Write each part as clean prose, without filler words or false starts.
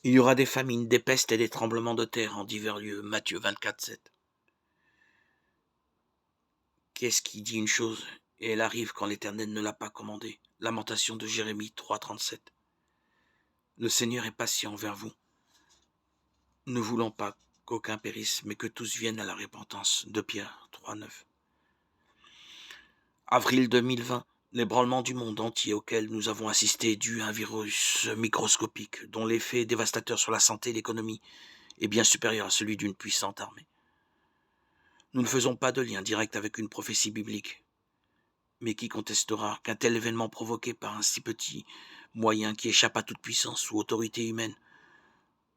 Il y aura des famines, des pestes et des tremblements de terre en divers lieux. Matthieu 24, 7. Qu'est-ce qui dit une chose et elle arrive quand l'Éternel ne l'a pas commandée? Lamentation de Jérémie 3, 37. Le Seigneur est patient envers vous, ne voulant pas qu'aucun périsse, mais que tous viennent à la repentance. De Pierre 3, 9. Avril 2020. L'ébranlement du monde entier auquel nous avons assisté est dû à un virus microscopique dont l'effet dévastateur sur la santé et l'économie est bien supérieur à celui d'une puissante armée. Nous ne faisons pas de lien direct avec une prophétie biblique, mais qui contestera qu'un tel événement provoqué par un si petit moyen qui échappe à toute puissance ou autorité humaine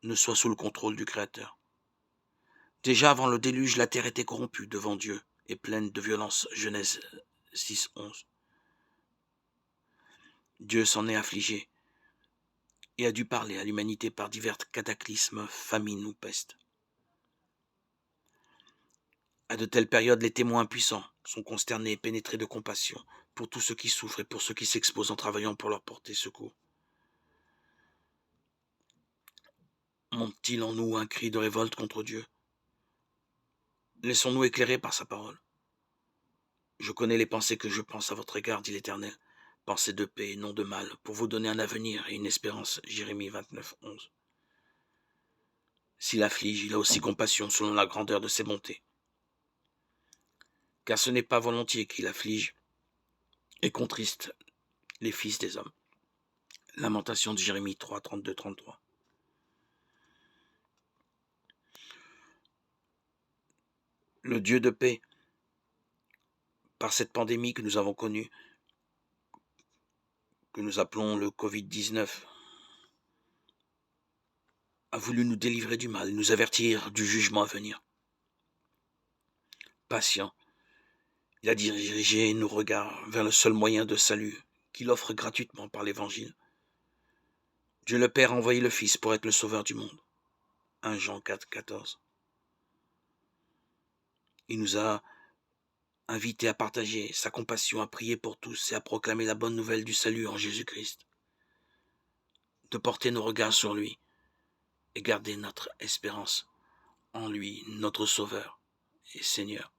ne soit sous le contrôle du Créateur. Déjà avant le déluge, la terre était corrompue devant Dieu et pleine de violence. Genèse 6, 11. Dieu s'en est affligé et a dû parler à l'humanité par divers cataclysmes, famines ou pestes. À de telles périodes, les témoins impuissants sont consternés et pénétrés de compassion pour tous ceux qui souffrent et pour ceux qui s'exposent en travaillant pour leur porter secours. Monte-t-il en nous un cri de révolte contre Dieu? Laissons-nous éclairer par sa parole. Je connais les pensées que je pense à votre égard, dit l'Éternel, pensées de paix et non de mal, pour vous donner un avenir et une espérance. Jérémie 29, 11. S'il afflige, il a aussi compassion selon la grandeur de ses bontés. Car ce n'est pas volontiers qu'il afflige et contriste les fils des hommes. Lamentation de Jérémie 3, 32, 33. Le Dieu de paix, par cette pandémie que nous avons connue, que nous appelons le Covid-19, a voulu nous délivrer du mal, nous avertir du jugement à venir. Patient, il a dirigé nos regards vers le seul moyen de salut qu'il offre gratuitement par l'Évangile. Dieu le Père a envoyé le Fils pour être le sauveur du monde. 1 Jean 4, 14. Il nous a invités à partager sa compassion, à prier pour tous et à proclamer la bonne nouvelle du salut en Jésus-Christ. De porter nos regards sur lui et garder notre espérance en lui, notre Sauveur et Seigneur.